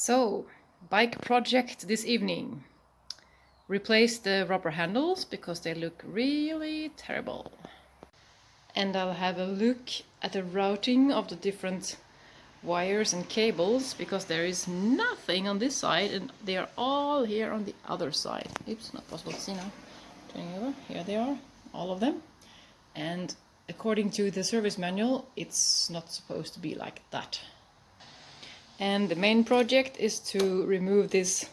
So, bike project this evening. Replace the rubber handles because they look really terrible. And I'll have a look at the routing of the different wires and cables because there is nothing on this side and they are all here on the other side. Oops, not possible to see now. Turning over, here they are, all of them. And according to the service manual, it's not supposed to be like that. And the main project is to remove this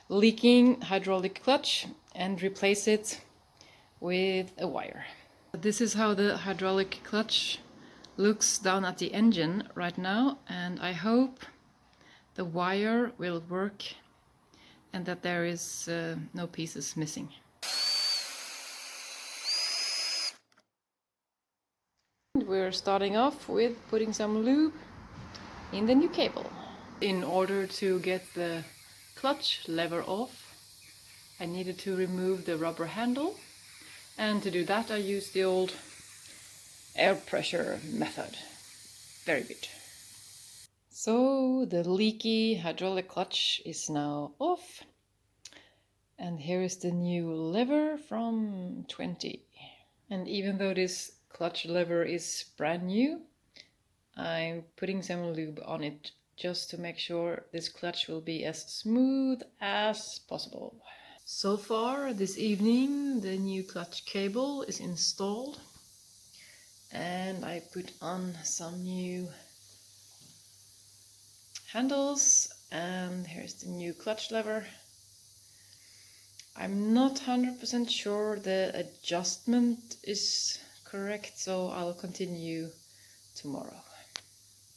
leaking hydraulic clutch and replace it with a wire. This is how the hydraulic clutch looks down at the engine right now, and I hope the wire will work and that there is no pieces missing. We're starting off with putting some lube in the new cable. In order to get the clutch lever off, I needed to remove the rubber handle, and to do that I used the old air pressure method. Very good. So the leaky hydraulic clutch is now off, and here is the new lever from 20. And even though this clutch lever is brand new, I'm putting some lube on it just to make sure this clutch will be as smooth as possible. So far this evening the new clutch cable is installed, and I put on some new handles, and here's the new clutch lever. I'm not 100% sure the adjustment is correct, so I'll continue tomorrow.